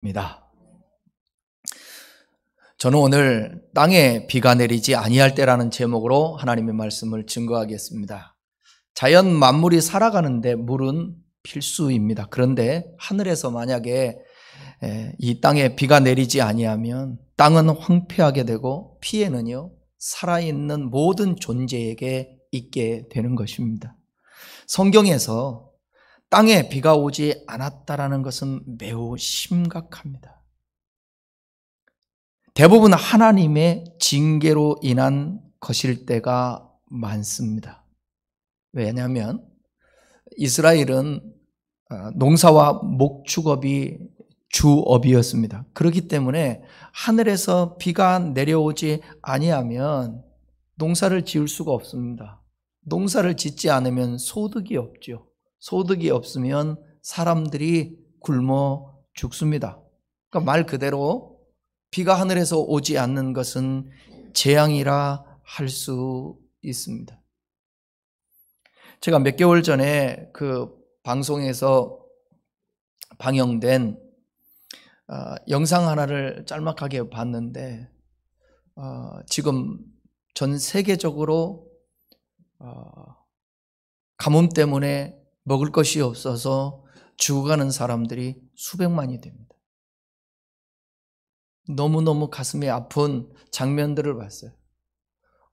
입니다. 저는 오늘 땅에 비가 내리지 아니할 때라는 제목으로 하나님의 말씀을 증거하겠습니다. 자연 만물이 살아가는데 물은 필수입니다. 그런데 하늘에서 만약에 이 땅에 비가 내리지 아니하면 땅은 황폐하게 되고 피해는요 살아있는 모든 존재에게 있게 되는 것입니다. 성경에서 땅에 비가 오지 않았다라는 것은 매우 심각합니다. 대부분 하나님의 징계로 인한 것일 때가 많습니다. 왜냐하면 이스라엘은 농사와 목축업이 주업이었습니다. 그렇기 때문에 하늘에서 비가 내려오지 아니하면 농사를 지을 수가 없습니다. 농사를 짓지 않으면 소득이 없죠. 소득이 없으면 사람들이 굶어 죽습니다. 그러니까 말 그대로 비가 하늘에서 오지 않는 것은 재앙이라 할 수 있습니다. 제가 몇 개월 전에 그 방송에서 방영된 영상 하나를 짤막하게 봤는데 지금 전 세계적으로 가뭄 때문에 먹을 것이 없어서 죽어가는 사람들이 수백만이 됩니다. 너무너무 가슴이 아픈 장면들을 봤어요.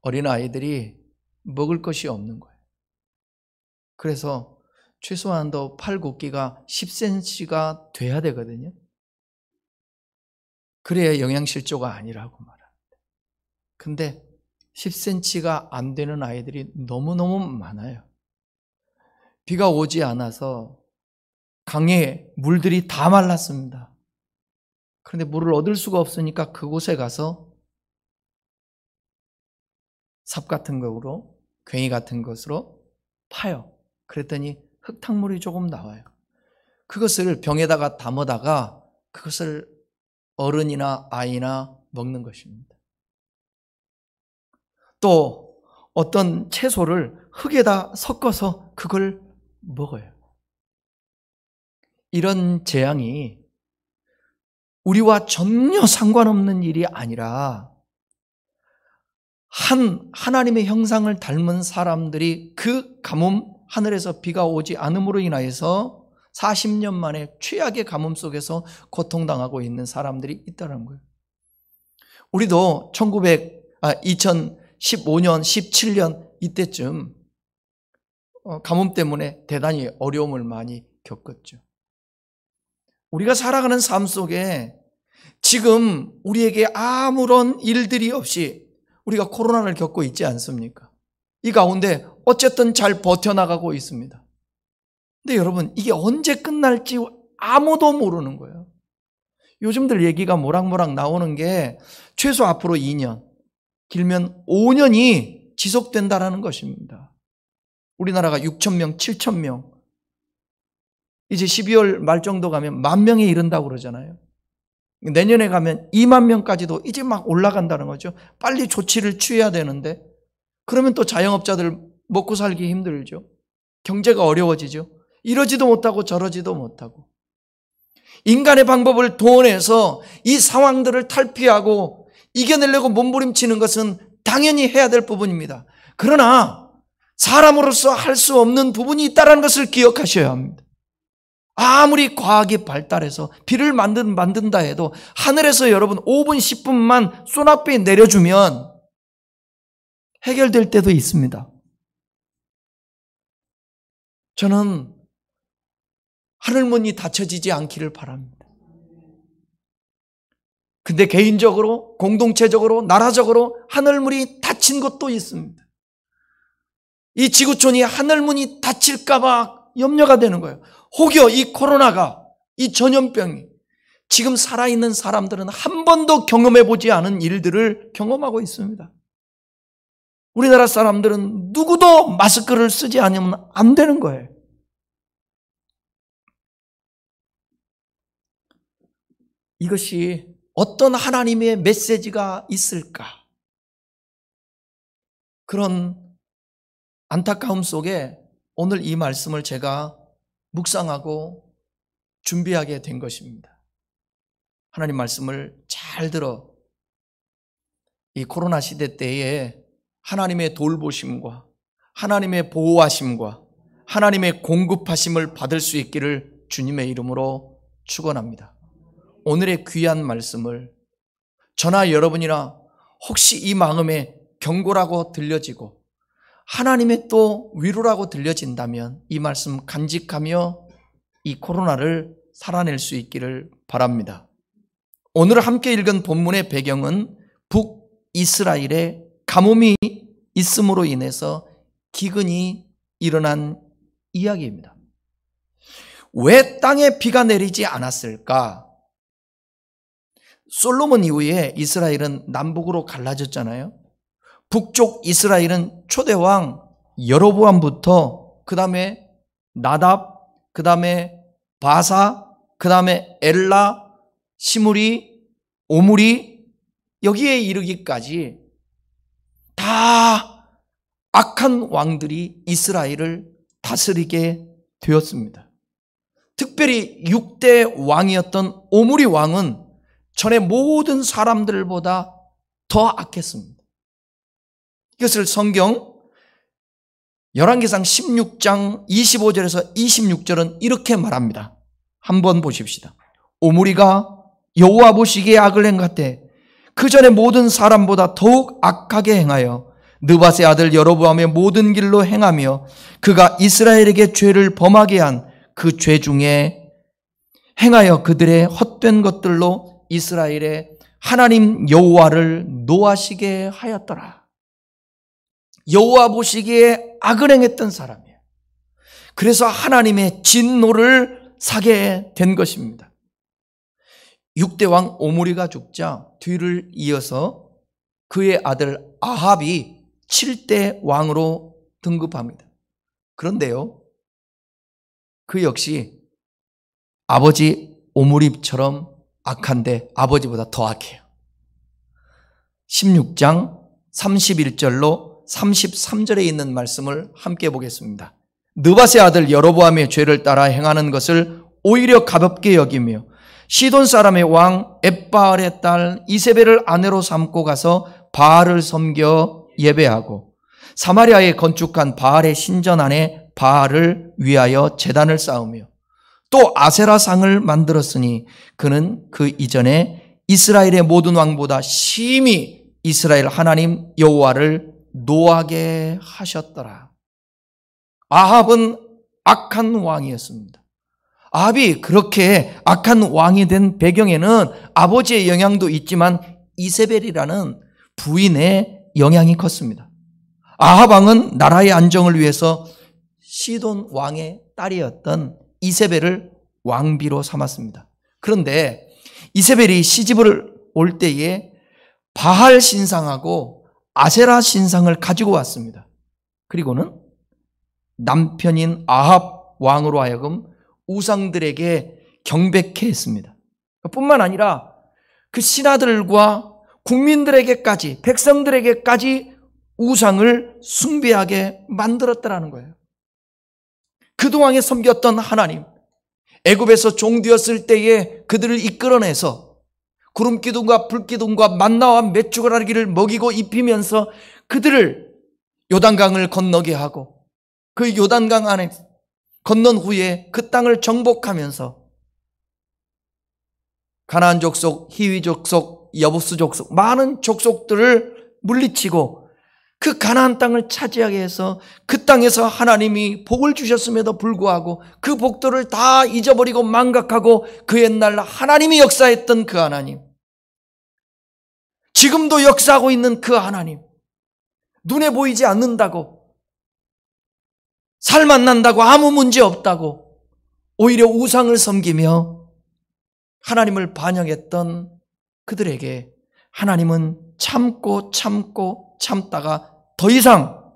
어린아이들이 먹을 것이 없는 거예요. 그래서 최소한도 팔 굵기가 10cm가 돼야 되거든요. 그래야 영양실조가 아니라고 말합니다. 근데 10cm가 안 되는 아이들이 너무너무 많아요. 비가 오지 않아서 강에 물들이 다 말랐습니다. 그런데 물을 얻을 수가 없으니까 그곳에 가서 삽 같은 거로, 괭이 같은 것으로 파요. 그랬더니 흙탕물이 조금 나와요. 그것을 병에다가 담아다가 그것을 어른이나 아이나 먹는 것입니다. 또 어떤 채소를 흙에다 섞어서 그걸 먹어요. 이런 재앙이 우리와 전혀 상관없는 일이 아니라 하나님의 형상을 닮은 사람들이 그 가뭄, 하늘에서 비가 오지 않음으로 인하여서 40년 만에 최악의 가뭄 속에서 고통당하고 있는 사람들이 있다는 거예요. 우리도 2015년, 17년 이때쯤 가뭄 때문에 대단히 어려움을 많이 겪었죠. 우리가 살아가는 삶 속에 지금 우리에게 아무런 일들이 없이 우리가 코로나를 겪고 있지 않습니까? 이 가운데 어쨌든 잘 버텨나가고 있습니다. 근데 여러분, 이게 언제 끝날지 아무도 모르는 거예요. 요즘들 얘기가 모락모락 나오는 게 최소 앞으로 2년, 길면 5년이 지속된다라는 것입니다. 우리나라가 6,000명, 7,000명, 이제 12월 말 정도 가면 10,000명에 이른다고 그러잖아요. 내년에 가면 20,000명까지도 이제 막 올라간다는 거죠. 빨리 조치를 취해야 되는데 그러면 또 자영업자들 먹고 살기 힘들죠. 경제가 어려워지죠. 이러지도 못하고 저러지도 못하고. 인간의 방법을 동원해서 이 상황들을 탈피하고 이겨내려고 몸부림치는 것은 당연히 해야 될 부분입니다. 그러나 사람으로서 할 수 없는 부분이 있다는 것을 기억하셔야 합니다. 아무리 과학이 발달해서 비를 만든다 해도 하늘에서 여러분 5분, 10분만 소낙비 내려주면 해결될 때도 있습니다. 저는 하늘문이 닫혀지지 않기를 바랍니다. 근데 개인적으로, 공동체적으로, 나라적으로 하늘문이 닫힌 것도 있습니다. 이 지구촌이 하늘문이 닫힐까 봐 염려가 되는 거예요. 혹여 이 코로나가, 이 전염병이 지금 살아있는 사람들은 한 번도 경험해보지 않은 일들을 경험하고 있습니다. 우리나라 사람들은 누구도 마스크를 쓰지 않으면 안 되는 거예요. 이것이 어떤 하나님의 메시지가 있을까? 그런 안타까움 속에 오늘 이 말씀을 제가 묵상하고 준비하게 된 것입니다. 하나님 말씀을 잘 들어 이 코로나 시대 때에 하나님의 돌보심과 하나님의 보호하심과 하나님의 공급하심을 받을 수 있기를 주님의 이름으로 축원합니다. 오늘의 귀한 말씀을 저나 여러분이나 혹시 이 마음에 경고라고 들려지고 하나님의 또 위로라고 들려진다면 이 말씀 간직하며 이 코로나를 살아낼 수 있기를 바랍니다. 오늘 함께 읽은 본문의 배경은 북이스라엘에 가뭄이 있음으로 인해서 기근이 일어난 이야기입니다. 왜 땅에 비가 내리지 않았을까? 솔로몬 이후에 이스라엘은 남북으로 갈라졌잖아요. 북쪽 이스라엘은 초대왕 여로보암부터 그 다음에 나답, 그 다음에 바사, 그 다음에 엘라, 시므리, 오므리 여기에 이르기까지 다 악한 왕들이 이스라엘을 다스리게 되었습니다. 특별히 6대 왕이었던 오므리 왕은 전에 모든 사람들보다 더 악했습니다. 이것을 성경 열왕기상 16장 25절에서 26절은 이렇게 말합니다. 한번 보십시다. 오므리가 여호와 보시기에 악을 행하되 그 전에 모든 사람보다 더욱 악하게 행하여 느밧의 아들 여로보암의 모든 길로 행하며 그가 이스라엘에게 죄를 범하게 한 그 죄 중에 행하여 그들의 헛된 것들로 이스라엘의 하나님 여호와를 노하시게 하였더라. 여호와 보시기에 악을 행했던 사람이에요. 그래서 하나님의 진노를 사게 된 것입니다. 6대 왕 오므리가 죽자 뒤를 이어서 그의 아들 아합이 7대 왕으로 등극합니다. 그런데요, 그 역시 아버지 오므리처럼 악한데 아버지보다 더 악해요. 16장 31절로 33절에 있는 말씀을 함께 보겠습니다. 느밧의 아들 여로보암의 죄를 따라 행하는 것을 오히려 가볍게 여기며 시돈 사람의 왕 엣바알의 딸 이세벨을 아내로 삼고 가서 바알을 섬겨 예배하고 사마리아에 건축한 바알의 신전 안에 바알을 위하여 제단을 쌓으며 또 아세라상을 만들었으니 그는 그 이전에 이스라엘의 모든 왕보다 심히 이스라엘 하나님 여호와를 노하게 하셨더라. 아합은 악한 왕이었습니다. 아합이 그렇게 악한 왕이 된 배경에는 아버지의 영향도 있지만 이세벨이라는 부인의 영향이 컸습니다. 아합 왕은 나라의 안정을 위해서 시돈 왕의 딸이었던 이세벨을 왕비로 삼았습니다. 그런데 이세벨이 시집을 올 때에 바알 신상하고 아세라 신상을 가지고 왔습니다. 그리고는 남편인 아합 왕으로 하여금 우상들에게 경배케 했습니다. 뿐만 아니라 그 신하들과 국민들에게까지, 백성들에게까지 우상을 숭배하게 만들었다라는 거예요. 그동안에 섬겼던 하나님, 애굽에서 종되었을 때에 그들을 이끌어내서 구름기둥과 불기둥과 만나와 메추라기를 먹이고 입히면서 그들을 요단강을 건너게 하고 그 요단강 안에 건넌 후에 그 땅을 정복하면서 가나안 족속, 히위 족속, 여부스 족속 많은 족속들을 물리치고 그 가나안 땅을 차지하게 해서 그 땅에서 하나님이 복을 주셨음에도 불구하고 그 복들을 다 잊어버리고 망각하고 그 옛날 하나님이 역사했던 그 하나님, 지금도 역사하고 있는 그 하나님, 눈에 보이지 않는다고, 살만 난다고, 아무 문제 없다고 오히려 우상을 섬기며 하나님을 반역했던 그들에게 하나님은 참고 참다가 더 이상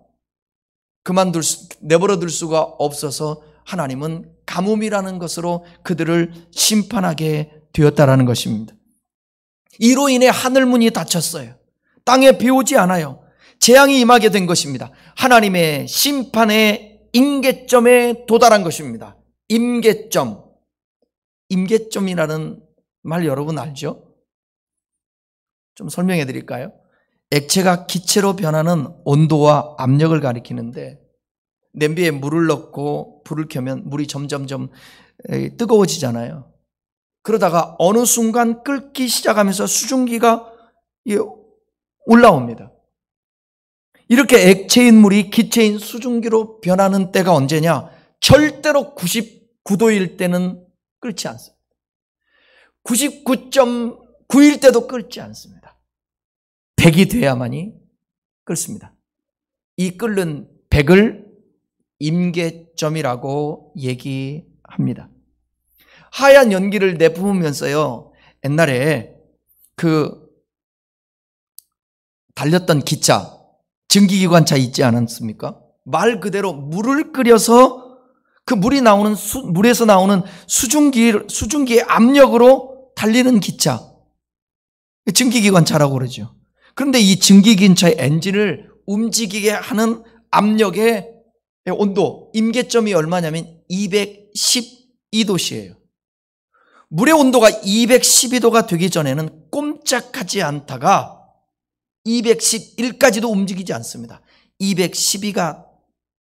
내버려둘 수가 없어서 하나님은 가뭄이라는 것으로 그들을 심판하게 되었다라는 것입니다. 이로 인해 하늘문이 닫혔어요. 땅에 비 오지 않아요. 재앙이 임하게 된 것입니다. 하나님의 심판의 임계점에 도달한 것입니다. 임계점이라는 말 여러분 알죠? 좀 설명해 드릴까요? 액체가 기체로 변하는 온도와 압력을 가리키는데 냄비에 물을 넣고 불을 켜면 물이 점점점 뜨거워지잖아요. 그러다가 어느 순간 끓기 시작하면서 수증기가 올라옵니다. 이렇게 액체인 물이 기체인 수증기로 변하는 때가 언제냐? 절대로 99도일 때는 끓지 않습니다. 99.9일 때도 끓지 않습니다. 100이 돼야만이 끓습니다. 이 끓는 100을 임계점이라고 얘기합니다. 하얀 연기를 내뿜으면서요, 옛날에 달렸던 기차, 증기기관차 있지 않았습니까? 말 그대로 물을 끓여서 그 물에서 나오는 수증기의 압력으로 달리는 기차, 증기기관차라고 그러죠. 그런데 이 증기기관차의 엔진을 움직이게 하는 압력의 온도, 임계점이 얼마냐면 212도씨예요. 물의 온도가 212도가 되기 전에는 꼼짝하지 않다가 211까지도 움직이지 않습니다. 212가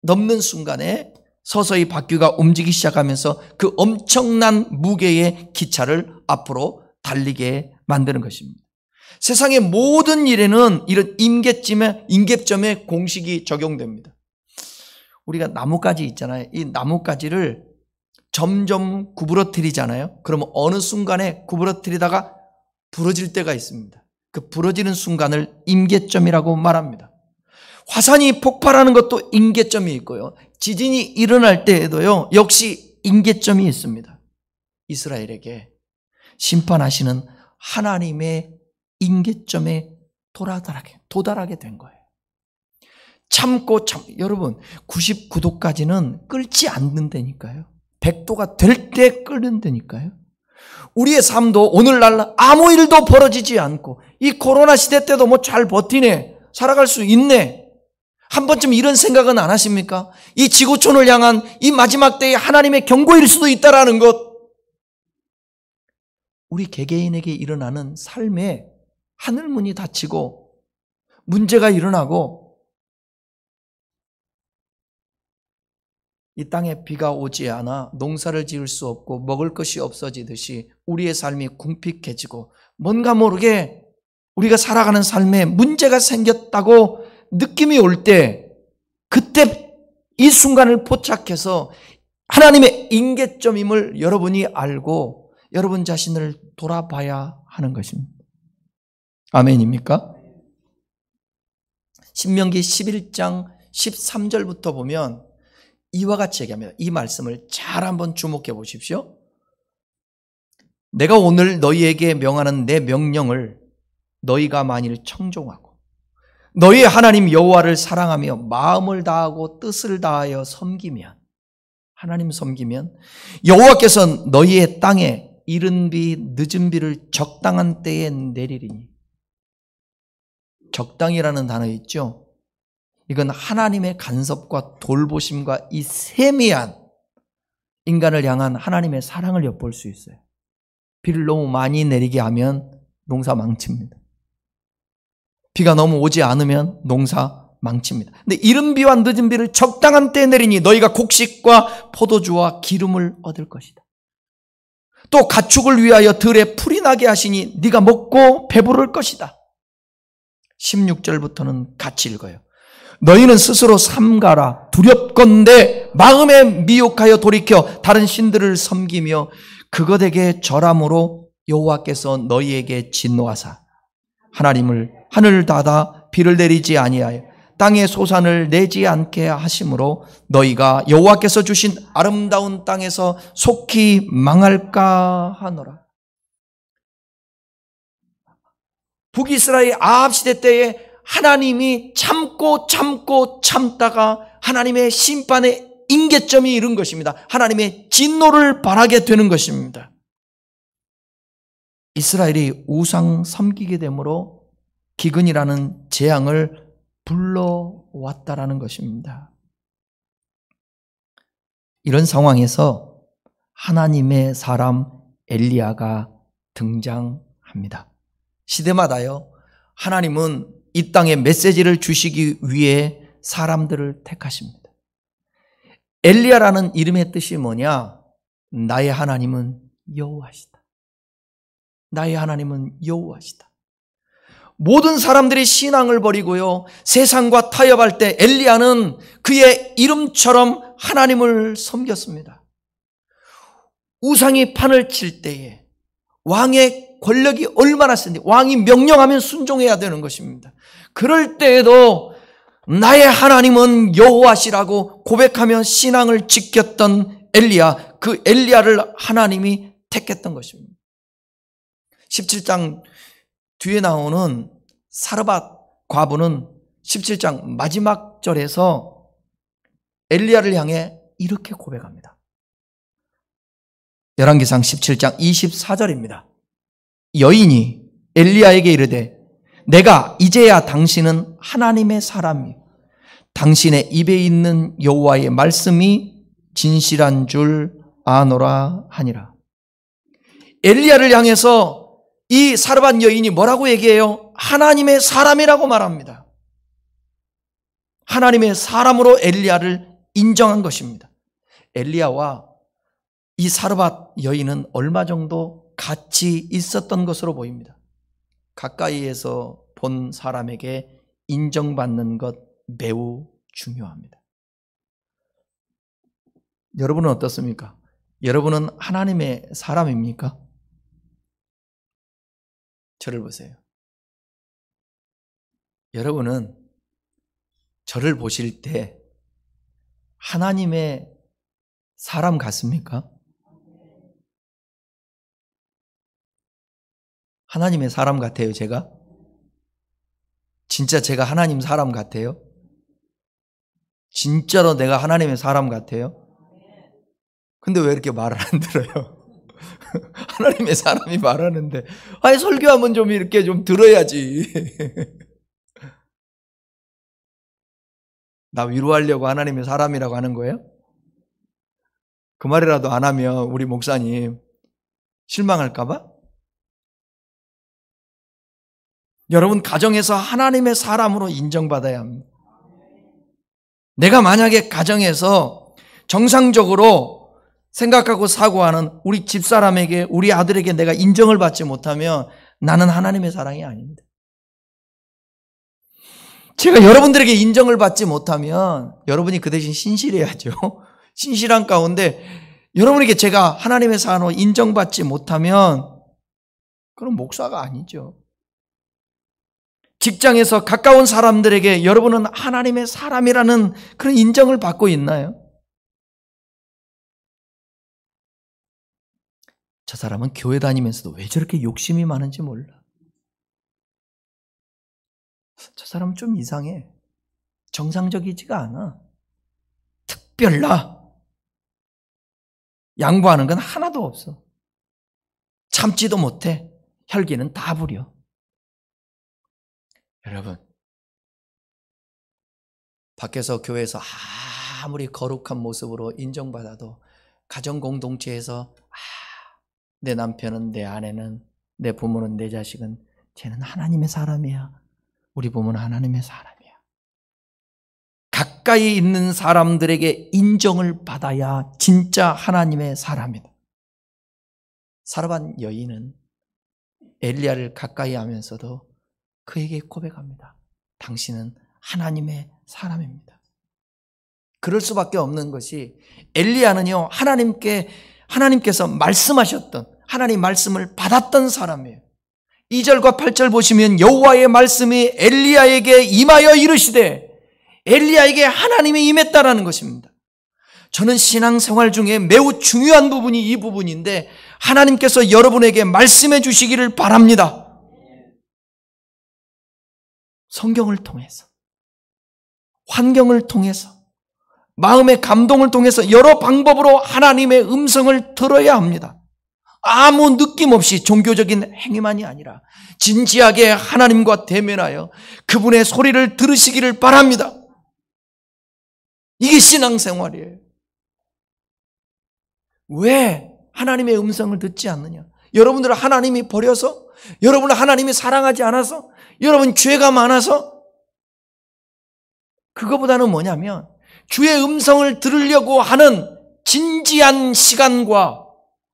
넘는 순간에 서서히 바퀴가 움직이기 시작하면서 그 엄청난 무게의 기차를 앞으로 달리게 만드는 것입니다. 세상의 모든 일에는 이런 임계점의 공식이 적용됩니다. 우리가 나뭇가지 있잖아요. 이 나뭇가지를 점점 구부러뜨리잖아요. 그러면 어느 순간에 구부러뜨리다가 부러질 때가 있습니다. 그 부러지는 순간을 임계점이라고 말합니다. 화산이 폭발하는 것도 임계점이 있고요. 지진이 일어날 때에도요, 역시 임계점이 있습니다. 이스라엘에게 심판하시는 하나님의 임계점에 도달하게 된 거예요. 여러분 99도까지는 끓지 않는다니까요. 100도가 될 때 끓는다니까요. 우리의 삶도 오늘날 아무 일도 벌어지지 않고 이 코로나 시대 때도 뭐 잘 버티네, 살아갈 수 있네, 한 번쯤 이런 생각은 안 하십니까? 이 지구촌을 향한 이 마지막 때의 하나님의 경고일 수도 있다라는 것. 우리 개개인에게 일어나는 삶에 하늘문이 닫히고 문제가 일어나고 이 땅에 비가 오지 않아 농사를 지을 수 없고 먹을 것이 없어지듯이 우리의 삶이 궁핍해지고 뭔가 모르게 우리가 살아가는 삶에 문제가 생겼다고 느낌이 올 때, 그때 이 순간을 포착해서 하나님의 임계점임을 여러분이 알고 여러분 자신을 돌아봐야 하는 것입니다. 아멘입니까? 신명기 11장 13절부터 보면 이와 같이 얘기합니다. 이 말씀을 잘 한번 주목해 보십시오. 내가 오늘 너희에게 명하는 내 명령을 너희가 만일 청종하고 너희 하나님 여호와를 사랑하며 마음을 다하고 뜻을 다하여 섬기면, 하나님 섬기면 여호와께서 너희의 땅에 이른 비 늦은 비를 적당한 때에 내리리니. 적당이라는 단어 있죠? 이건 하나님의 간섭과 돌보심과 이 세미한 인간을 향한 하나님의 사랑을 엿볼 수 있어요. 비를 너무 많이 내리게 하면 농사 망칩니다. 비가 너무 오지 않으면 농사 망칩니다. 근데 이른 비와 늦은 비를 적당한 때에 내리니 너희가 곡식과 포도주와 기름을 얻을 것이다. 또 가축을 위하여 들에 풀이 나게 하시니 네가 먹고 배부를 것이다. 16절부터는 같이 읽어요. 너희는 스스로 삼가라. 두렵건대 마음에 미혹하여 돌이켜 다른 신들을 섬기며 그것에게 절함으로 여호와께서 너희에게 진노하사 하늘을 닫아 비를 내리지 아니하여 땅에 소산을 내지 않게 하심으로 너희가 여호와께서 주신 아름다운 땅에서 속히 망할까 하노라. 북이스라엘 아합 시대 때에 하나님이 참다가 하나님의 심판의 임계점이 이른 것입니다. 하나님의 진노를 바라게 되는 것입니다. 이스라엘이 우상 섬기게 되므로 기근이라는 재앙을 불러왔다라는 것입니다. 이런 상황에서 하나님의 사람 엘리야가 등장합니다. 시대마다요, 하나님은 이 땅에 메시지를 주시기 위해 사람들을 택하십니다. 엘리야라는 이름의 뜻이 뭐냐? 나의 하나님은 여호와시다. 나의 하나님은 여호와시다. 모든 사람들이 신앙을 버리고요, 세상과 타협할 때 엘리야는 그의 이름처럼 하나님을 섬겼습니다. 우상이 판을 칠 때에 왕의 권력이 얼마나 센데, 왕이 명령하면 순종해야 되는 것입니다. 그럴 때에도 나의 하나님은 여호와시라고 고백하며 신앙을 지켰던 엘리야, 그 엘리야를 하나님이 택했던 것입니다. 17장 뒤에 나오는 사르밧 과부는 17장 마지막 절에서 엘리야를 향해 이렇게 고백합니다. 열왕기상 17장 24절입니다. 여인이 엘리야에게 이르되 내가 이제야 당신은 하나님의 사람이요 당신의 입에 있는 여호와의 말씀이 진실한 줄 아노라 하니라. 엘리야를 향해서 이 사르밧 여인이 뭐라고 얘기해요? 하나님의 사람이라고 말합니다. 하나님의 사람으로 엘리야를 인정한 것입니다. 엘리야와 이 사르밧 여인은 얼마 정도 같이 있었던 것으로 보입니다. 가까이에서 본 사람에게 인정받는 것 매우 중요합니다. 여러분은 어떻습니까? 여러분은 하나님의 사람입니까? 저를 보세요. 여러분은 저를 보실 때 하나님의 사람 같습니까? 하나님의 사람 같아요, 제가? 진짜 제가 하나님 사람 같아요? 진짜로 내가 하나님의 사람 같아요? 근데 왜 이렇게 말을 안 들어요? 하나님의 사람이 말하는데, 아니, 설교하면 좀 이렇게 좀 들어야지. 나 위로하려고 하나님의 사람이라고 하는 거예요? 그 말이라도 안 하면 우리 목사님 실망할까봐? 여러분, 가정에서 하나님의 사람으로 인정받아야 합니다. 내가 만약에 가정에서 정상적으로 생각하고 사고하는 우리 집사람에게, 우리 아들에게 내가 인정을 받지 못하면 나는 하나님의 사랑이 아닙니다. 제가 여러분들에게 인정을 받지 못하면 여러분이 그 대신 신실해야죠. 신실한 가운데 여러분에게 제가 하나님의 사람으로 인정받지 못하면 그건 목사가 아니죠. 직장에서 가까운 사람들에게 여러분은 하나님의 사람이라는 그런 인정을 받고 있나요? 저 사람은 교회 다니면서도 왜 저렇게 욕심이 많은지 몰라. 저 사람은 좀 이상해. 정상적이지가 않아. 특별나. 양보하는 건 하나도 없어. 참지도 못해. 혈기는 다 부려. 여러분, 밖에서 교회에서 아무리 거룩한 모습으로 인정받아도 가정 공동체에서 내 남편은, 내 아내는, 내 부모는, 내 자식은 쟤는 하나님의 사람이야. 우리 부모는 하나님의 사람이야. 가까이 있는 사람들에게 인정을 받아야 진짜 하나님의 사람이다. 사르밧 여인은 엘리야를 가까이 하면서도 그에게 고백합니다. 당신은 하나님의 사람입니다. 그럴 수밖에 없는 것이 엘리야는요, 하나님께서 말씀하셨던, 하나님 말씀을 받았던 사람이에요. 2절과 8절 보시면 여호와의 말씀이 엘리야에게 임하여 이르시되, 엘리야에게 하나님이 임했다라는 것입니다. 저는 신앙생활 중에 매우 중요한 부분이 이 부분인데 하나님께서 여러분에게 말씀해 주시기를 바랍니다. 성경을 통해서, 환경을 통해서, 마음의 감동을 통해서 여러 방법으로 하나님의 음성을 들어야 합니다. 아무 느낌 없이 종교적인 행위만이 아니라 진지하게 하나님과 대면하여 그분의 소리를 들으시기를 바랍니다. 이게 신앙생활이에요. 왜 하나님의 음성을 듣지 않느냐? 여러분들을 하나님이 버려서? 여러분을 하나님이 사랑하지 않아서? 여러분 죄가 많아서? 그거보다는 뭐냐면 주의 음성을 들으려고 하는 진지한 시간과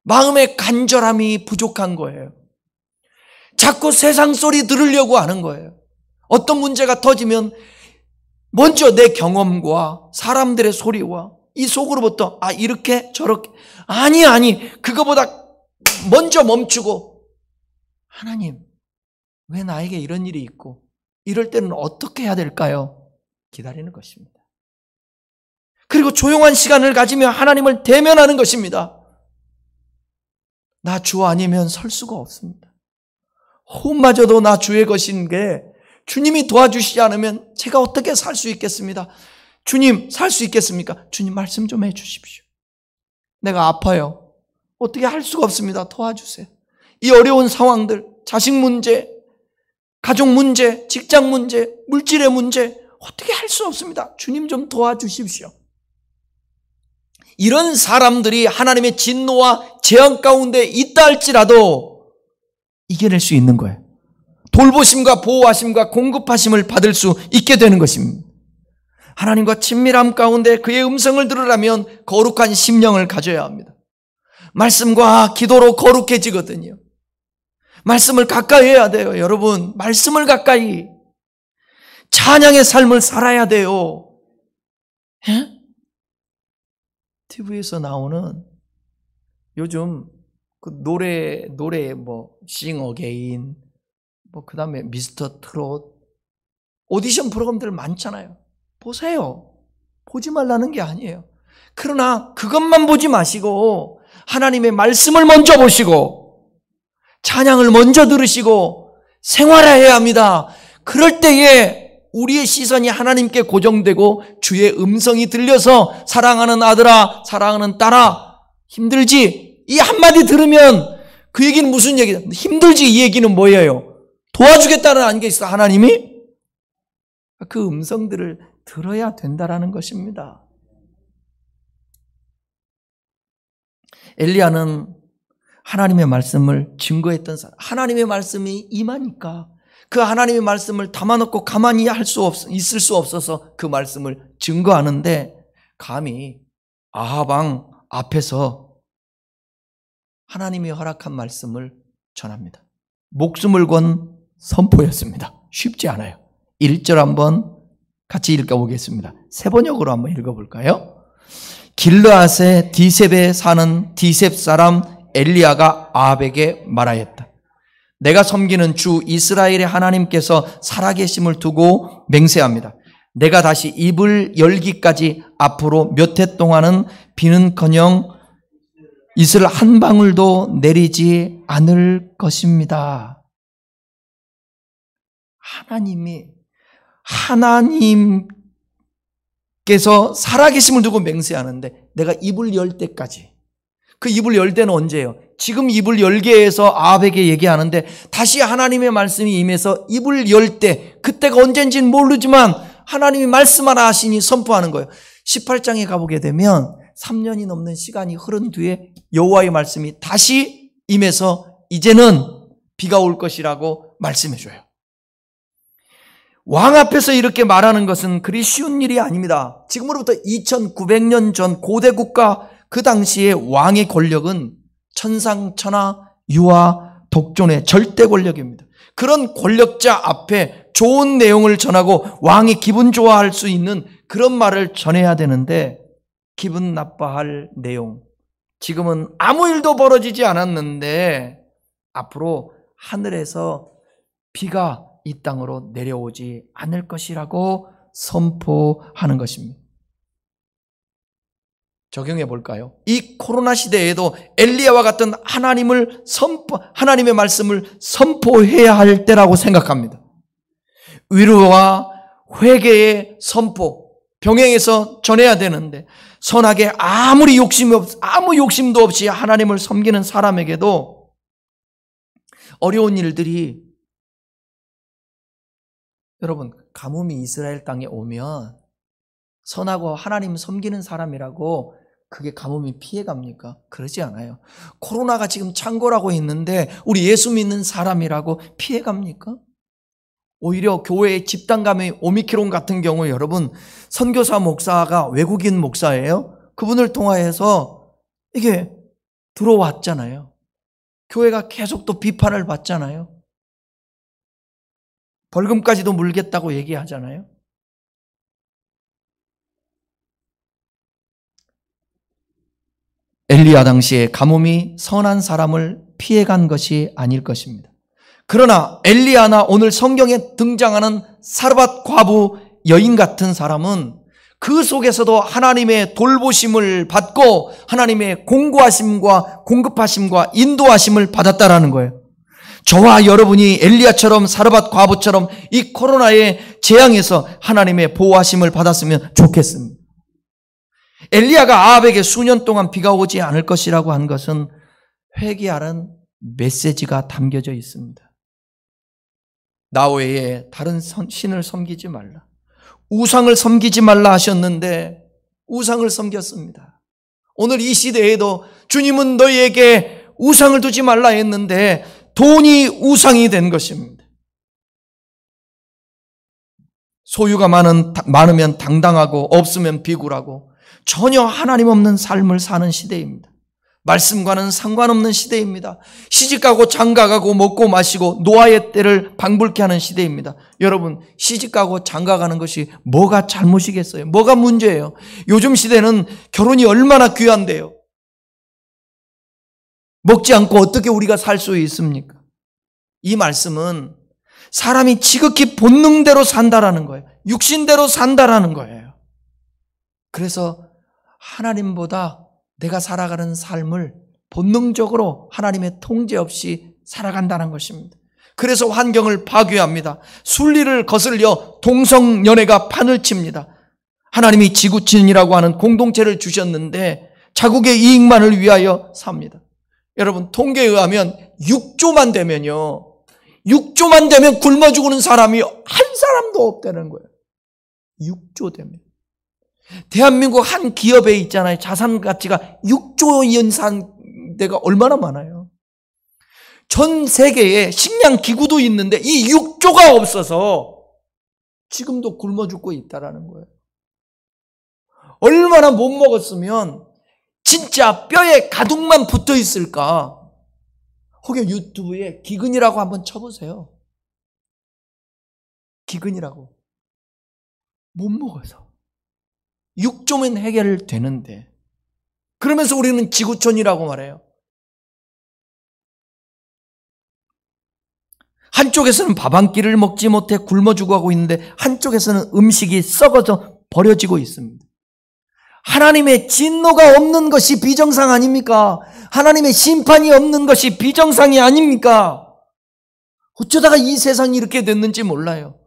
마음의 간절함이 부족한 거예요. 자꾸 세상 소리 들으려고 하는 거예요. 어떤 문제가 터지면 먼저 내 경험과 사람들의 소리와 이 속으로부터 이렇게 저렇게 아니 그거보다 먼저 멈추고 하나님 왜 나에게 이런 일이 있고 이럴 때는 어떻게 해야 될까요? 기다리는 것입니다. 그리고 조용한 시간을 가지며 하나님을 대면하는 것입니다. 나 주 아니면 설 수가 없습니다. 호흡마저도 나 주의 것인 게 주님이 도와주시지 않으면 제가 어떻게 살 수 있겠습니다. 주님 살 수 있겠습니까? 주님 말씀 좀 해주십시오. 내가 아파요. 어떻게 할 수가 없습니다. 도와주세요. 이 어려운 상황들, 자식 문제, 가족 문제, 직장 문제, 물질의 문제 어떻게 할 수 없습니다. 주님 좀 도와주십시오. 이런 사람들이 하나님의 진노와 재앙 가운데 있다 할지라도 이겨낼 수 있는 거예요. 돌보심과 보호하심과 공급하심을 받을 수 있게 되는 것입니다. 하나님과 친밀함 가운데 그의 음성을 들으려면 거룩한 심령을 가져야 합니다. 말씀과 기도로 거룩해지거든요. 말씀을 가까이 해야 돼요. 여러분 말씀을 가까이 찬양의 삶을 살아야 돼요. 예? TV에서 나오는 요즘 그 노래 뭐 Sing Again 뭐 그다음에 미스터 트롯 오디션 프로그램들 많잖아요. 보세요. 보지 말라는 게 아니에요. 그러나 그것만 보지 마시고 하나님의 말씀을 먼저 보시고 찬양을 먼저 들으시고 생활해야 합니다. 그럴 때에 우리의 시선이 하나님께 고정되고 주의 음성이 들려서 사랑하는 아들아, 사랑하는 딸아, 힘들지? 이 한마디 들으면 그 얘기는 무슨 얘기야? 힘들지? 이 얘기는 뭐예요? 도와주겠다는 안개 있어, 하나님이? 그 음성들을 들어야 된다라는 것입니다. 엘리야는 하나님의 말씀을 증거했던 사람, 하나님의 말씀이 임하니까 그 하나님의 말씀을 담아놓고 가만히 있을 수 없어서 그 말씀을 증거하는데 감히 아합 왕 앞에서 하나님이 허락한 말씀을 전합니다. 목숨을 건 선포였습니다. 쉽지 않아요. 1절 한번 같이 읽어보겠습니다. 세 번역으로 한번 읽어볼까요? 길르앗의 디셉에 사는 디셉 사람 엘리야가 아합에게 말하였다. 내가 섬기는 주 이스라엘의 하나님께서 살아계심을 두고 맹세합니다. 내가 다시 입을 열기까지 앞으로 몇 해 동안은 비는커녕 이슬 한 방울도 내리지 않을 것입니다. 하나님께서 살아계심을 두고 맹세하는데 내가 입을 열 때까지, 그 입을 열 때는 언제예요? 지금 입을 열게 해서 아합에게 얘기하는데 다시 하나님의 말씀이 임해서 입을 열 때, 그때가 언젠지는 모르지만 하나님이 말씀하라 하시니 선포하는 거예요. 18장에 가보게 되면 3년이 넘는 시간이 흐른 뒤에 여호와의 말씀이 다시 임해서 이제는 비가 올 것이라고 말씀해 줘요. 왕 앞에서 이렇게 말하는 것은 그리 쉬운 일이 아닙니다. 지금으로부터 2900년 전 고대 국가 그 당시에 왕의 권력은 천상천하 유아 독존의 절대 권력입니다. 그런 권력자 앞에 좋은 내용을 전하고 왕이 기분 좋아할 수 있는 그런 말을 전해야 되는데 기분 나빠할 내용, 지금은 아무 일도 벌어지지 않았는데 앞으로 하늘에서 비가 이 땅으로 내려오지 않을 것이라고 선포하는 것입니다. 적용해 볼까요? 이 코로나 시대에도 엘리야와 같은 하나님의 말씀을 선포해야 할 때라고 생각합니다. 위로와 회개의 선포, 병행해서 전해야 되는데 선하게 아무 욕심도 없이 하나님을 섬기는 사람에게도 어려운 일들이, 여러분 가뭄이 이스라엘 땅에 오면 선하고 하나님 섬기는 사람이라고 그게 가뭄이 피해갑니까? 그러지 않아요. 코로나가 지금 창궐하고 있는데 우리 예수 믿는 사람이라고 피해갑니까? 오히려 교회의 집단감의 오미크론 같은 경우 여러분 선교사 목사가 외국인 목사예요. 그분을 통하여서 이게 들어왔잖아요. 교회가 계속 또 비판을 받잖아요. 벌금까지도 물겠다고 얘기하잖아요. 엘리야 당시에 가뭄이 선한 사람을 피해간 것이 아닐 것입니다. 그러나 엘리야나 오늘 성경에 등장하는 사르밧 과부 여인 같은 사람은 그 속에서도 하나님의 돌보심을 받고 하나님의 공고하심과 공급하심과 인도하심을 받았다라는 거예요. 저와 여러분이 엘리야처럼 사르밧 과부처럼 이 코로나의 재앙에서 하나님의 보호하심을 받았으면 좋겠습니다. 엘리야가 아합에게 수년 동안 비가 오지 않을 것이라고 한 것은 회개하라는 메시지가 담겨져 있습니다. 나 외에 다른 신을 섬기지 말라. 우상을 섬기지 말라 하셨는데 우상을 섬겼습니다. 오늘 이 시대에도 주님은 너희에게 우상을 두지 말라 했는데 돈이 우상이 된 것입니다. 소유가 많으면 당당하고 없으면 비굴하고 전혀 하나님 없는 삶을 사는 시대입니다. 말씀과는 상관없는 시대입니다. 시집가고 장가가고 먹고 마시고 노아의 때를 방불케 하는 시대입니다. 여러분 시집가고 장가가는 것이 뭐가 잘못이겠어요? 뭐가 문제예요? 요즘 시대는 결혼이 얼마나 귀한데요. 먹지 않고 어떻게 우리가 살 수 있습니까? 이 말씀은 사람이 지극히 본능대로 산다라는 거예요. 육신대로 산다라는 거예요. 그래서 하나님보다 내가 살아가는 삶을 본능적으로 하나님의 통제 없이 살아간다는 것입니다. 그래서 환경을 파괴합니다. 순리를 거슬려 동성연애가 판을 칩니다. 하나님이 지구촌이라고 하는 공동체를 주셨는데 자국의 이익만을 위하여 삽니다. 여러분 통계에 의하면 6조만 되면 굶어 죽는 사람이 한 사람도 없다는 거예요. 6조 되면. 대한민국 한 기업에 있잖아요. 자산 가치가 6조 연산 데가 얼마나 많아요. 전 세계에 식량 기구도 있는데 이 6조가 없어서 지금도 굶어 죽고 있다라는 거예요. 얼마나 못 먹었으면 진짜 뼈에 가죽만 붙어 있을까? 혹여 유튜브에 기근이라고 한번 쳐보세요. 기근이라고. 못 먹어서. 6조면 해결되는데 그러면서 우리는 지구촌이라고 말해요. 한쪽에서는 밥 한 끼를 먹지 못해 굶어 죽어가고 있는데 한쪽에서는 음식이 썩어져 버려지고 있습니다. 하나님의 진노가 없는 것이 비정상 아닙니까? 하나님의 심판이 없는 것이 비정상이 아닙니까? 어쩌다가 이 세상이 이렇게 됐는지 몰라요.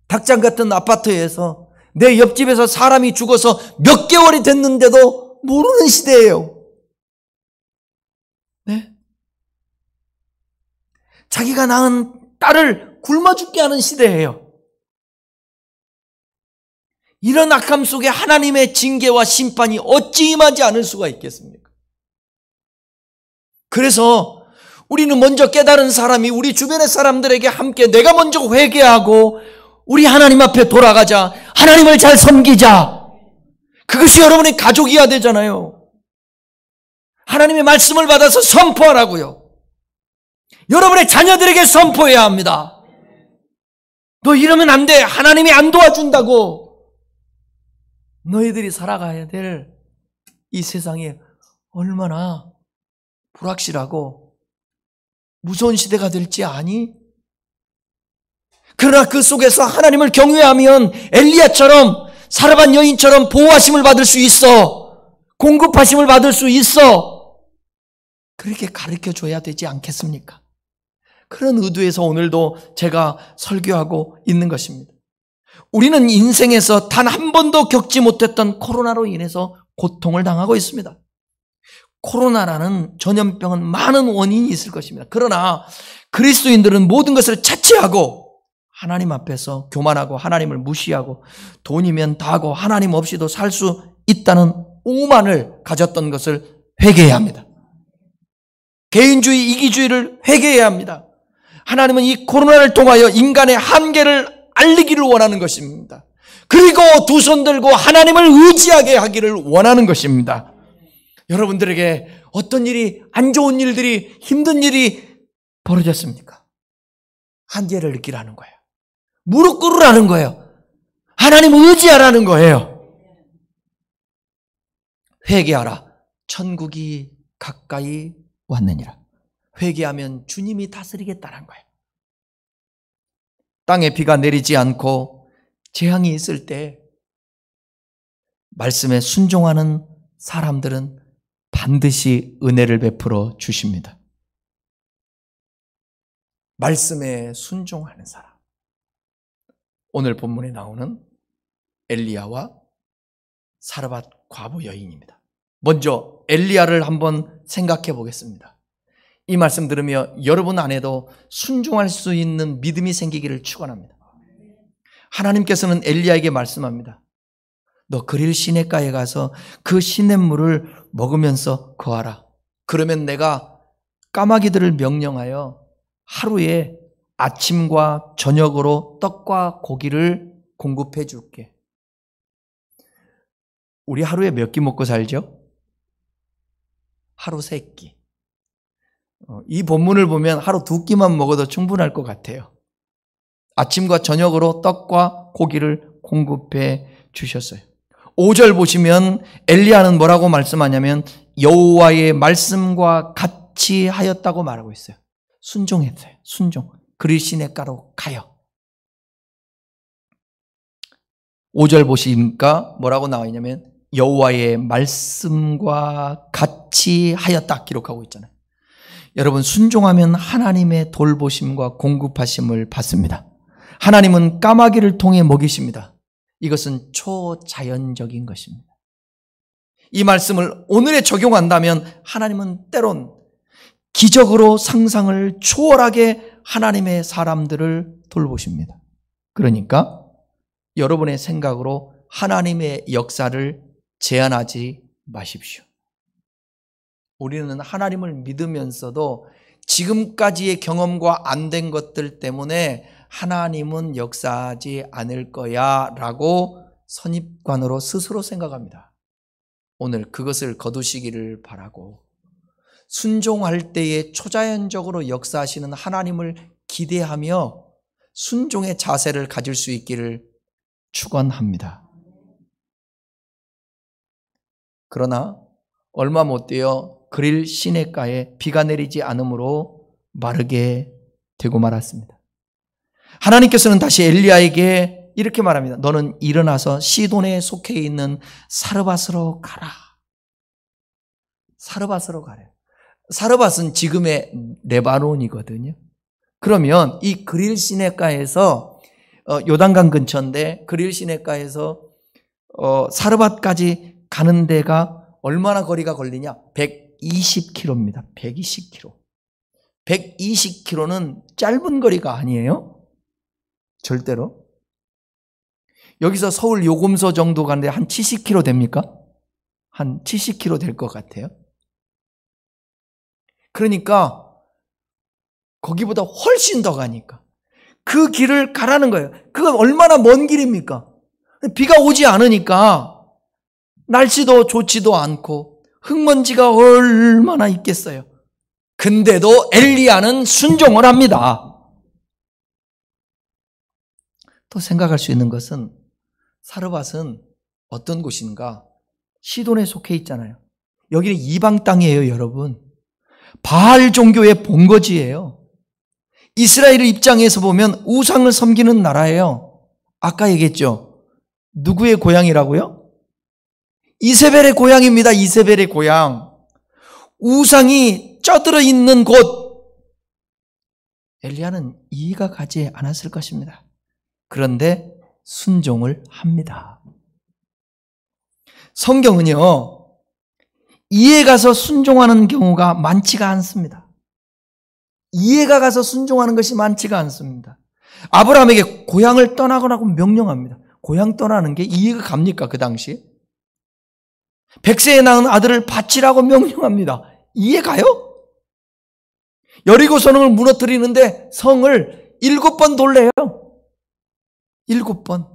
닭장 같은 아파트에서 내 옆집에서 사람이 죽어서 몇 개월이 됐는데도 모르는 시대예요. 네? 자기가 낳은 딸을 굶어 죽게 하는 시대예요. 이런 악함 속에 하나님의 징계와 심판이 어찌 임하지 않을 수가 있겠습니까? 그래서 우리는 먼저 깨달은 사람이 우리 주변의 사람들에게 함께 내가 먼저 회개하고 우리 하나님 앞에 돌아가자. 하나님을 잘 섬기자. 그것이 여러분의 가족이어야 되잖아요. 하나님의 말씀을 받아서 선포하라고요. 여러분의 자녀들에게 선포해야 합니다. 너 이러면 안 돼. 하나님이 안 도와준다고. 너희들이 살아가야 될 이 세상에 얼마나 불확실하고 무서운 시대가 될지 아니? 그러나 그 속에서 하나님을 경외하면 엘리야처럼 사르밧 여인처럼 보호하심을 받을 수 있어. 공급하심을 받을 수 있어. 그렇게 가르쳐줘야 되지 않겠습니까? 그런 의도에서 오늘도 제가 설교하고 있는 것입니다. 우리는 인생에서 단 한 번도 겪지 못했던 코로나로 인해서 고통을 당하고 있습니다. 코로나라는 전염병은 많은 원인이 있을 것입니다. 그러나 그리스도인들은 모든 것을 차치하고 하나님 앞에서 교만하고 하나님을 무시하고 돈이면 다고 하나님 없이도 살 수 있다는 오만을 가졌던 것을 회개해야 합니다. 개인주의, 이기주의를 회개해야 합니다. 하나님은 이 코로나를 통하여 인간의 한계를 알리기를 원하는 것입니다. 그리고 두 손 들고 하나님을 의지하게 하기를 원하는 것입니다. 여러분들에게 어떤 일이, 안 좋은 일들이, 힘든 일이 벌어졌습니까? 한계를 느끼라는 거예요. 무릎 꿇으라는 거예요. 하나님 의지하라는 거예요. 회개하라. 천국이 가까이 왔느니라. 회개하면 주님이 다스리겠다는 거예요. 땅에 비가 내리지 않고 재앙이 있을 때 말씀에 순종하는 사람들은 반드시 은혜를 베풀어 주십니다. 말씀에 순종하는 사람. 오늘 본문에 나오는 엘리야와 사르밧 과부 여인입니다. 먼저 엘리야를 한번 생각해 보겠습니다. 이 말씀 들으며 여러분 안에도 순종할 수 있는 믿음이 생기기를 축원합니다. 하나님께서는 엘리야에게 말씀합니다. 너 그릴 시냇가에 가서 그 시냇물을 먹으면서 거하라. 그러면 내가 까마귀들을 명령하여 하루에 아침과 저녁으로 떡과 고기를 공급해 줄게. 우리 하루에 몇 끼 먹고 살죠? 하루 3끼. 이 본문을 보면 하루 2끼만 먹어도 충분할 것 같아요. 아침과 저녁으로 떡과 고기를 공급해 주셨어요. 5절 보시면 엘리야는 뭐라고 말씀하냐면 여호와의 말씀과 같이 하였다고 말하고 있어요. 순종했어요. 순종. 그릴 시냇가로 가요. 5절 보시니까 뭐라고 나와 있냐면 여호와의 말씀과 같이 하였다 기록하고 있잖아요. 여러분 순종하면 하나님의 돌보심과 공급하심을 받습니다. 하나님은 까마귀를 통해 먹이십니다. 이것은 초자연적인 것입니다. 이 말씀을 오늘에 적용한다면 하나님은 때론 기적으로 상상을 초월하게 하나님의 사람들을 돌보십니다. 그러니까 여러분의 생각으로 하나님의 역사를 제한하지 마십시오. 우리는 하나님을 믿으면서도 지금까지의 경험과 안 된 것들 때문에 하나님은 역사하지 않을 거야 라고 선입관으로 스스로 생각합니다. 오늘 그것을 거두시기를 바라고 순종할 때에 초자연적으로 역사하시는 하나님을 기대하며 순종의 자세를 가질 수 있기를 축원합니다. 그러나 얼마 못 되어 그릴 시냇가에 비가 내리지 않으므로 마르게 되고 말았습니다. 하나님께서는 다시 엘리야에게 이렇게 말합니다. 너는 일어나서 시돈에 속해 있는 사르밧으로 가라. 사르밧으로 가래. 사르밧은 지금의 레바논이거든요. 그러면 이 그릴 시냇가에서 요단강 근처인데 그릴 시냇가에서 사르밧까지 가는 데가 얼마나 거리가 걸리냐? 120km입니다. 120km. 120km는 짧은 거리가 아니에요. 절대로. 여기서 서울 요금소 정도 가는데 한 70km 됩니까? 한 70km 될 것 같아요. 그러니까 거기보다 훨씬 더 가니까 그 길을 가라는 거예요. 그건 얼마나 먼 길입니까? 비가 오지 않으니까 날씨도 좋지도 않고 흙먼지가 얼마나 있겠어요. 근데도 엘리야는 순종을 합니다. 또 생각할 수 있는 것은 사르밧은 어떤 곳인가? 시돈에 속해 있잖아요. 여기는 이방 땅이에요, 여러분. 바알 종교의 본거지예요. 이스라엘 입장에서 보면 우상을 섬기는 나라예요. 아까 얘기했죠. 누구의 고향이라고요? 이세벨의 고향입니다. 이세벨의 고향. 우상이 쪄들어 있는 곳. 엘리야는 이해가 가지 않았을 것입니다. 그런데 순종을 합니다. 성경은요, 이해 가서 순종하는 경우가 많지가 않습니다. 이해가 가서 순종하는 것이 많지가 않습니다. 아브라함에게 고향을 떠나거라고 명령합니다. 고향 떠나는 게 이해가 갑니까? 그 당시? 백세에 낳은 아들을 바치라고 명령합니다. 이해가요? 여리고 성을 무너뜨리는데 성을 7번 돌래요. 7번.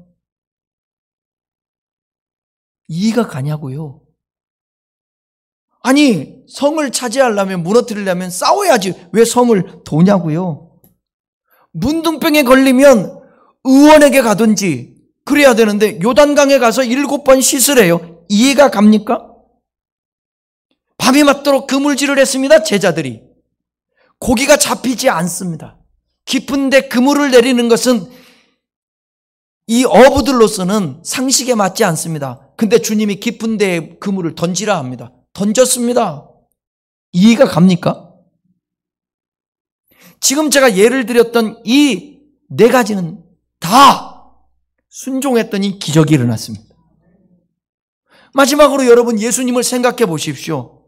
이해가 가냐고요? 아니, 성을 차지하려면, 무너뜨리려면 싸워야지 왜 성을 도냐고요? 문둥병에 걸리면 의원에게 가든지 그래야 되는데 요단강에 가서 7번 씻으래요. 이해가 갑니까? 밤이 맞도록 그물질을 했습니다. 제자들이. 고기가 잡히지 않습니다. 깊은데 그물을 내리는 것은 이 어부들로서는 상식에 맞지 않습니다. 근데 주님이 깊은 데에 그물을 던지라 합니다. 던졌습니다. 이해가 갑니까? 지금 제가 예를 드렸던 이 4가지는 다 순종했더니 기적이 일어났습니다. 마지막으로 여러분 예수님을 생각해 보십시오.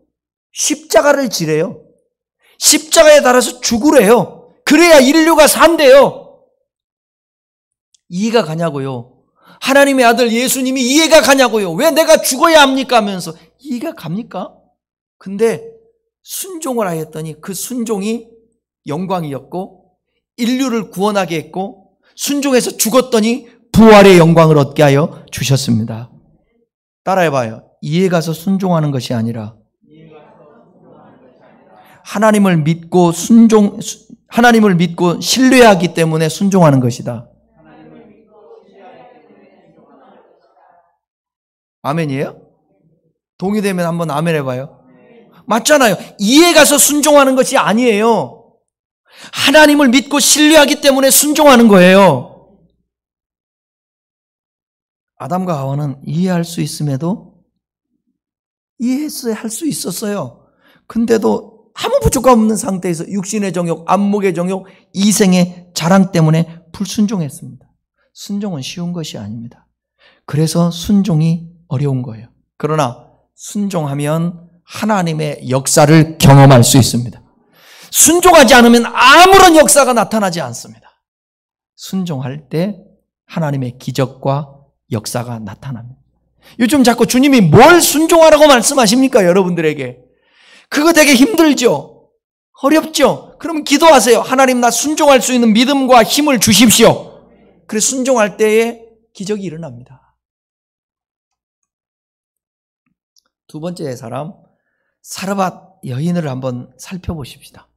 십자가를 지래요. 십자가에 달아서 죽으래요. 그래야 인류가 산대요. 이해가 가냐고요? 하나님의 아들 예수님이 이해가 가냐고요? 왜 내가 죽어야 합니까? 하면서 이해가 갑니까? 근데 순종을 하였더니 그 순종이 영광이었고 인류를 구원하게 했고 순종해서 죽었더니 부활의 영광을 얻게 하여 주셨습니다. 따라해봐요. 이해가서 순종하는 것이 아니라 하나님을 믿고 신뢰하기 때문에 순종하는 것이다. 아멘이에요? 동의되면 한번 아멘 해봐요. 맞잖아요. 이해가서 순종하는 것이 아니에요. 하나님을 믿고 신뢰하기 때문에 순종하는 거예요. 아담과 하와는 이해할 수 있음에도 이해했어야 할 수 있었어요. 근데도 아무 부족함 없는 상태에서 육신의 정욕, 안목의 정욕, 이생의 자랑 때문에 불순종했습니다. 순종은 쉬운 것이 아닙니다. 그래서 순종이 어려운 거예요. 그러나 순종하면 하나님의 역사를 경험할 수 있습니다. 순종하지 않으면 아무런 역사가 나타나지 않습니다. 순종할 때 하나님의 기적과 역사가 나타납니다. 요즘 자꾸 주님이 뭘 순종하라고 말씀하십니까? 여러분들에게. 그거 되게 힘들죠? 어렵죠? 그럼 기도하세요. 하나님 나 순종할 수 있는 믿음과 힘을 주십시오. 그래서 순종할 때에 기적이 일어납니다. 두 번째 사람, 사르밧 여인을 한번 살펴보십시다.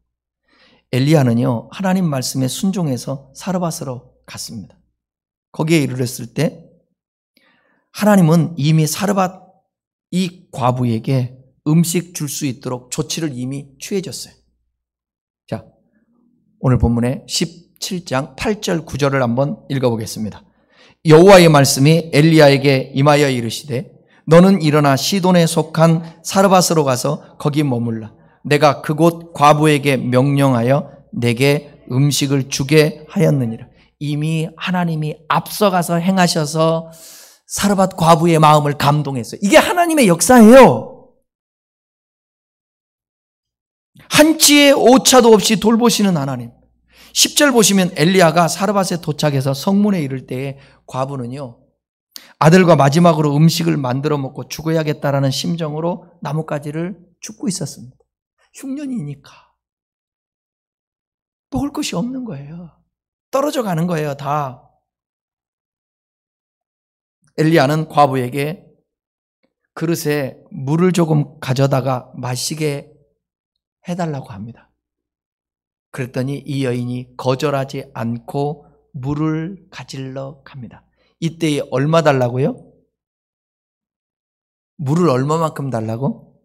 엘리야는요, 하나님 말씀에 순종해서 사르밧으로 갔습니다. 거기에 이르렀을 때 하나님은 이미 사르밧 이 과부에게 음식 줄 수 있도록 조치를 이미 취해줬어요. 자, 오늘 본문의 17장 8절 9절을 한번 읽어보겠습니다. 여호와의 말씀이 엘리야에게 임하여 이르시되 너는 일어나 시돈에 속한 사르밧으로 가서 거기 머물라. 내가 그곳 과부에게 명령하여 내게 음식을 주게 하였느니라. 이미 하나님이 앞서가서 행하셔서 사르밧 과부의 마음을 감동했어요. 이게 하나님의 역사예요. 한치의 오차도 없이 돌보시는 하나님. 10절 보시면 엘리야가 사르밧에 도착해서 성문에 이를 때에 과부는요, 아들과 마지막으로 음식을 만들어 먹고 죽어야겠다라는 심정으로 나뭇가지를 줍고 있었습니다. 흉년이니까 먹을 것이 없는 거예요. 떨어져 가는 거예요, 다. 엘리야는 과부에게 그릇에 물을 조금 가져다가 마시게 해달라고 합니다. 그랬더니 이 여인이 거절하지 않고 물을 가질러 갑니다. 이때에 얼마 달라고요? 물을 얼마만큼 달라고?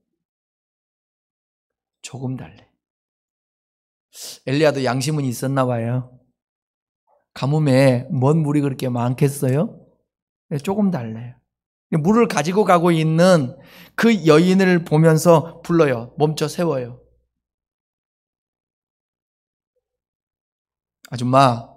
조금 달래. 엘리야도 양심은 있었나 봐요. 가뭄에 뭔 물이 그렇게 많겠어요? 조금 달래요. 물을 가지고 가고 있는 그 여인을 보면서 불러요. 멈춰 세워요. 아줌마,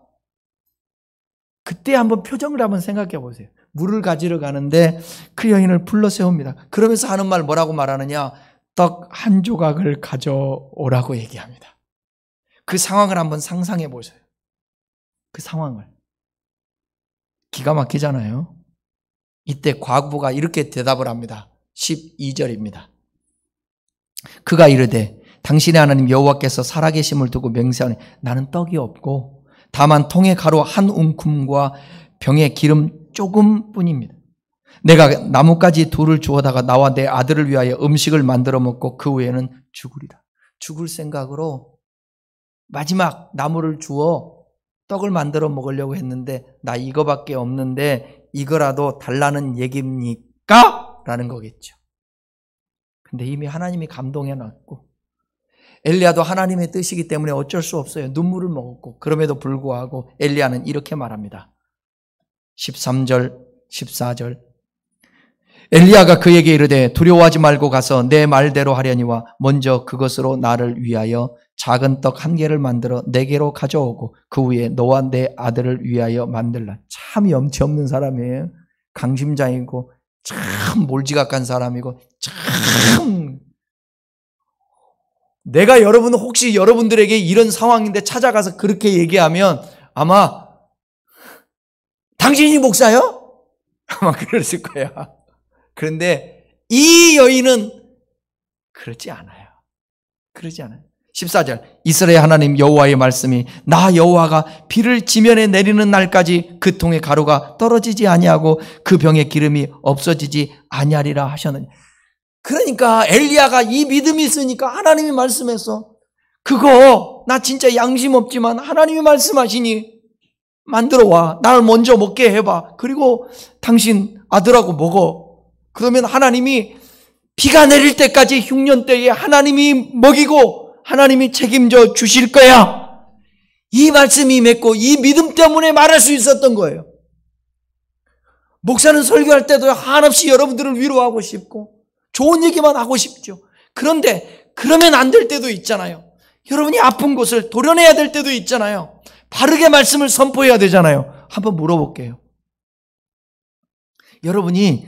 그때 한번 표정을 한번 생각해 보세요. 물을 가지러 가는데 그 여인을 불러 세웁니다. 그러면서 하는 말 뭐라고 말하느냐? 떡 한 조각을 가져오라고 얘기합니다. 그 상황을 한번 상상해 보세요. 그 상황을. 기가 막히잖아요. 이때 과부가 이렇게 대답을 합니다. 12절입니다. 그가 이르되 당신의 하나님 여호와께서 살아계심을 두고 맹세하니 나는 떡이 없고 다만 통에 가루 한 움큼과 병에 기름 조금 뿐입니다. 내가 나뭇가지 둘을 주워다가 나와 내 아들을 위하여 음식을 만들어 먹고 그 후에는 죽으리라. 죽을 생각으로 마지막 나무를 주워 떡을 만들어 먹으려고 했는데 나 이거밖에 없는데 이거라도 달라는 얘기입니까? 라는 거겠죠. 근데 이미 하나님이 감동해놨고 엘리야도 하나님의 뜻이기 때문에 어쩔 수 없어요. 눈물을 먹었고 그럼에도 불구하고 엘리야는 이렇게 말합니다. 13절 14절 엘리야가 그에게 이르되 두려워하지 말고 가서 내 말대로 하려니와 먼저 그것으로 나를 위하여 작은 떡 1개를 만들어 내게로 가져오고 그 후에 너와 내 아들을 위하여 만들라. 참 염치 없는 사람이에요. 강심장이고 참 몰지각한 사람이고 참 내가 혹시 여러분들에게 이런 상황인데 찾아가서 그렇게 얘기하면 아마 당신이 목사요? 아마 그랬을 거야. 그런데 이 여인은 그러지 않아요. 그러지 않아요. 14절 이스라엘 하나님 여호와의 말씀이 나 여호와가 비를 지면에 내리는 날까지 그 통의 가루가 떨어지지 아니하고 그 병의 기름이 없어지지 아니하리라 하셨느니. 그러니까 엘리야가 이 믿음이 있으니까 하나님이 말씀해서 그거 나 진짜 양심 없지만 하나님이 말씀하시니 만들어 와. 나를 먼저 먹게 해봐. 그리고 당신 아들하고 먹어. 그러면 하나님이 비가 내릴 때까지 흉년 때에 하나님이 먹이고 하나님이 책임져 주실 거야. 이 말씀이 맺고 이 믿음 때문에 말할 수 있었던 거예요. 목사는 설교할 때도 한없이 여러분들을 위로하고 싶고 좋은 얘기만 하고 싶죠. 그런데 그러면 안 될 때도 있잖아요. 여러분이 아픈 곳을 도려내야 될 때도 있잖아요. 바르게 말씀을 선포해야 되잖아요. 한번 물어볼게요. 여러분이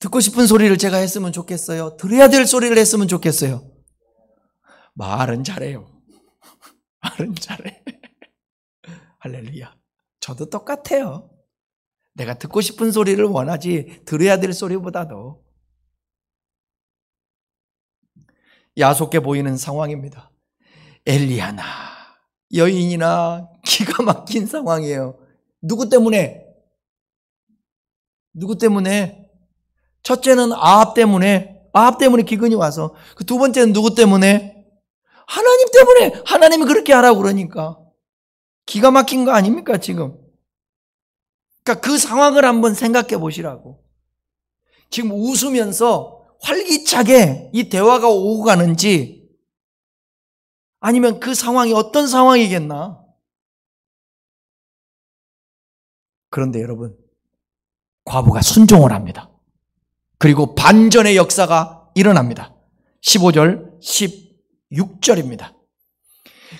듣고 싶은 소리를 제가 했으면 좋겠어요? 들어야 될 소리를 했으면 좋겠어요? 말은 잘해요. 말은 잘해. 할렐루야. 저도 똑같아요. 내가 듣고 싶은 소리를 원하지 들어야 될 소리보다도. 야속해 보이는 상황입니다. 엘리야나 여인이나 기가 막힌 상황이에요. 누구 때문에? 누구 때문에? 첫째는 아합 때문에 기근이 와서, 그 두 번째는 누구 때문에? 하나님 때문에. 하나님이 그렇게 하라고 그러니까. 기가 막힌 거 아닙니까 지금? 그러니까 그 상황을 한번 생각해 보시라고. 지금 웃으면서 활기차게 이 대화가 오고 가는지 아니면 그 상황이 어떤 상황이겠나? 그런데 여러분, 과부가 순종을 합니다. 그리고 반전의 역사가 일어납니다. 15절, 16절입니다.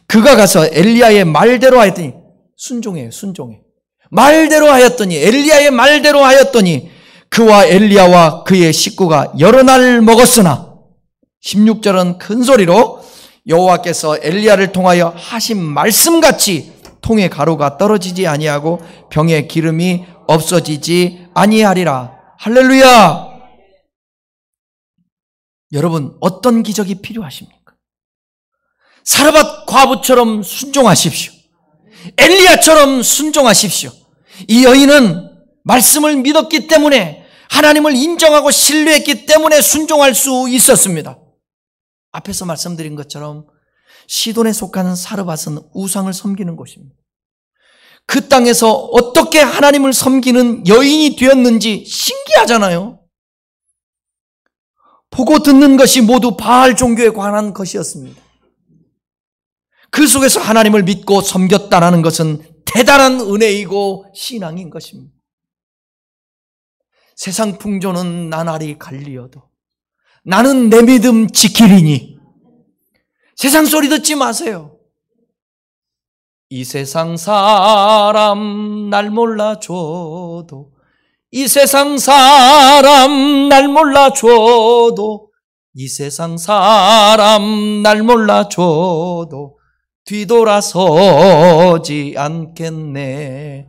그가 가서 엘리야의 말대로 하였더니, 순종해요, 순종해. 말대로 하였더니, 엘리야의 말대로 하였더니 그와 엘리야와 그의 식구가 여러 날 먹었으나 16절은 큰 소리로 여호와께서 엘리야를 통하여 하신 말씀같이 통의 가루가 떨어지지 아니하고 병의 기름이 없어지지 아니하리라. 할렐루야. 여러분, 어떤 기적이 필요하십니까? 사르밧 과부처럼 순종하십시오. 엘리야처럼 순종하십시오. 이 여인은 말씀을 믿었기 때문에, 하나님을 인정하고 신뢰했기 때문에 순종할 수 있었습니다. 앞에서 말씀드린 것처럼 시돈에 속하는 사르밧은 우상을 섬기는 곳입니다. 그 땅에서 어떻게 하나님을 섬기는 여인이 되었는지 신기하잖아요. 보고 듣는 것이 모두 바알 종교에 관한 것이었습니다. 그 속에서 하나님을 믿고 섬겼다는 것은 대단한 은혜이고 신앙인 것입니다. 세상 풍조는 나날이 갈리어도 나는 내 믿음 지키리니. 세상 소리 듣지 마세요. 이 세상 사람 날 몰라줘도, 이 세상 사람 날 몰라줘도, 이 세상 사람 날 몰라줘도 뒤돌아서지 않겠네.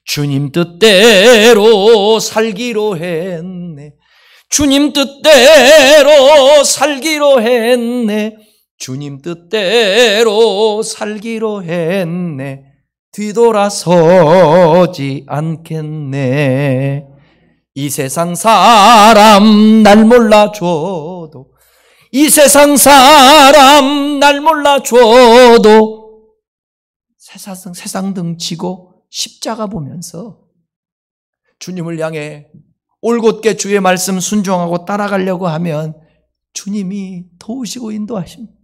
주님 뜻대로 살기로 했네. 주님 뜻대로 살기로 했네. 주님 뜻대로 살기로 했네. 뒤돌아서지 않겠네. 이 세상 사람 날 몰라줘도, 이 세상 사람 날 몰라줘도 세상 등 지고 십자가 보면서 주님을 향해 올곧게 주의 말씀 순종하고 따라가려고 하면 주님이 도우시고 인도하십니다.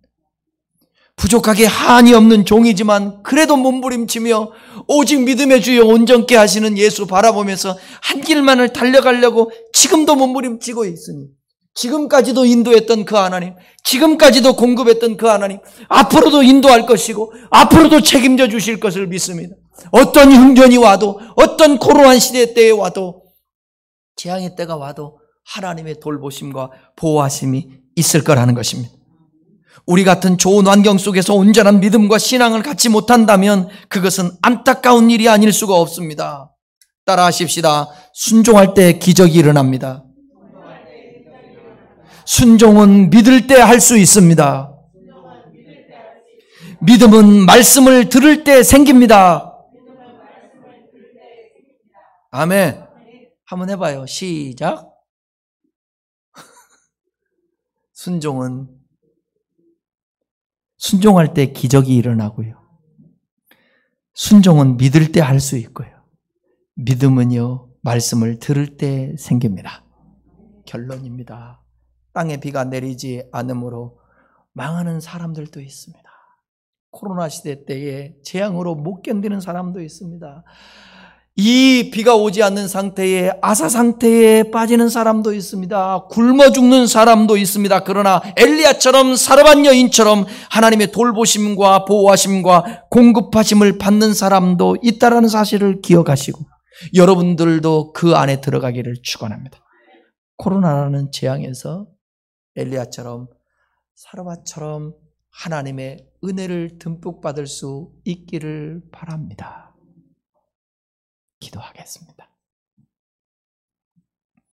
부족하게 한이 없는 종이지만 그래도 몸부림치며 오직 믿음의 주여 온전케 하시는 예수 바라보면서 한 길만을 달려가려고 지금도 몸부림치고 있으니, 지금까지도 인도했던 그 하나님, 지금까지도 공급했던 그 하나님, 앞으로도 인도할 것이고 앞으로도 책임져 주실 것을 믿습니다. 어떤 흉년이 와도, 어떤 고루한 시대 때에 와도, 재앙의 때가 와도 하나님의 돌보심과 보호하심이 있을 거라는 것입니다. 우리 같은 좋은 환경 속에서 온전한 믿음과 신앙을 갖지 못한다면 그것은 안타까운 일이 아닐 수가 없습니다. 따라 하십시다. 순종할 때 기적이 일어납니다. 순종은 믿을 때 할 수 있습니다. 믿음은 말씀을 들을 때 생깁니다. 아멘. 한번 해봐요. 시작. 순종할 때 기적이 일어나고요. 순종은 믿을 때 할 수 있고요. 믿음은요, 말씀을 들을 때 생깁니다. 결론입니다. 땅에 비가 내리지 않으므로 망하는 사람들도 있습니다. 코로나 시대 때에 재앙으로 못 견디는 사람도 있습니다. 이 비가 오지 않는 상태에 아사 상태에 빠지는 사람도 있습니다. 굶어 죽는 사람도 있습니다. 그러나 엘리야처럼 사르밧 여인처럼 하나님의 돌보심과 보호하심과 공급하심을 받는 사람도 있다는 사실을 기억하시고 여러분들도 그 안에 들어가기를 축원합니다. 코로나라는 재앙에서 엘리야처럼 사르밧처럼 하나님의 은혜를 듬뿍 받을 수 있기를 바랍니다. 기도하겠습니다.